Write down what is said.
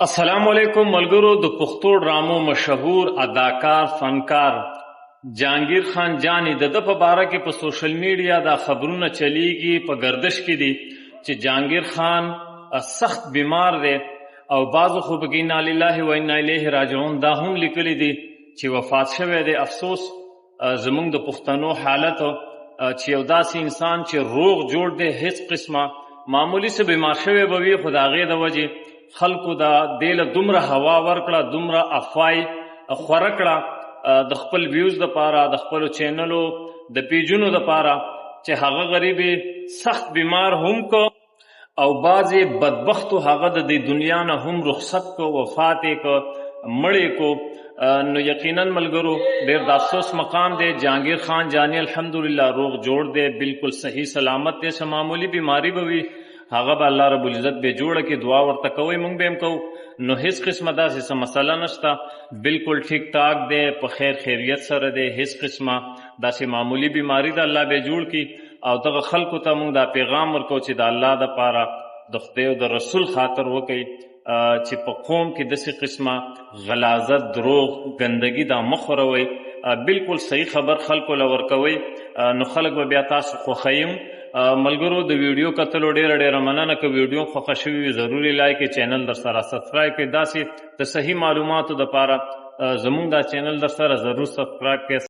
السلام علیکم ملګرو. د پښتو ډرامو مشهور اداکار فنکار جهانگیر خان جانی د په باره کې په سوشل میډیا دا خبرونه چلیږي په گردش کې دي چې جهانگیر خان سخت بیمار دی او بعضو خو پکې انا لله و انا الیه راجعون دا هم لیکلي دي چې وفات شوی دی. افسوس زموږ د پښتنو حالت چې یو داسې انسان چې روغ جوړ دی هیڅ قسمه معمولی څه بیمار شوی به وي خو د هغې د وجې خلکو دا دیله دومره هوا ورکړه دومره افوای خوره کړه د خپل ویوز دپاره د خپلو چینلو د پیجونو دپاره چې هغه غریب سخت بیمار هم کو او بعضې بدبختو هغه د دې دنیا نه هم رخصت کو وفات یې کو مړې کو. نو یقینا ملګرو ډېر د افسوس مقام دی. جهانگیر خان جانی الحمدلله روغ جوړ دی بالکل صحیح سلامت دی. څه معمولی بیماری به وي هغه به الله رب العزت به جوړه کې دعا ورته کوئ موږ به هم کوو. نو هیڅ قسمه داسې څه مسله نشته بالکل ټیک ټاک دی په خیر خیریت سره دی. هیڅ قسمه داسې معمولی بیماری ده الله به جوړ کړي او دغه خلکو ته موږ دا پیغام ورکو چې د الله دپاره د خدای او د رسول خاطر وکړي چې په قوم کې داسې قسمه غلاظت دروغ ګندګي دا مه خوروئ. بالکل صحیح خبر خلکو له ورکوئ نو خلک به بیا تاسو خوښوي. ملګرو د ویډیو کتلو ډیره مننه که ویډیو خوښه شوي وي ضروري لایک چینل در سره سبسکرایب کړئ. داسې د صحیح معلوماتو دپاره زموږ دا چینل در سره ضرور سبسکرایب کړئ.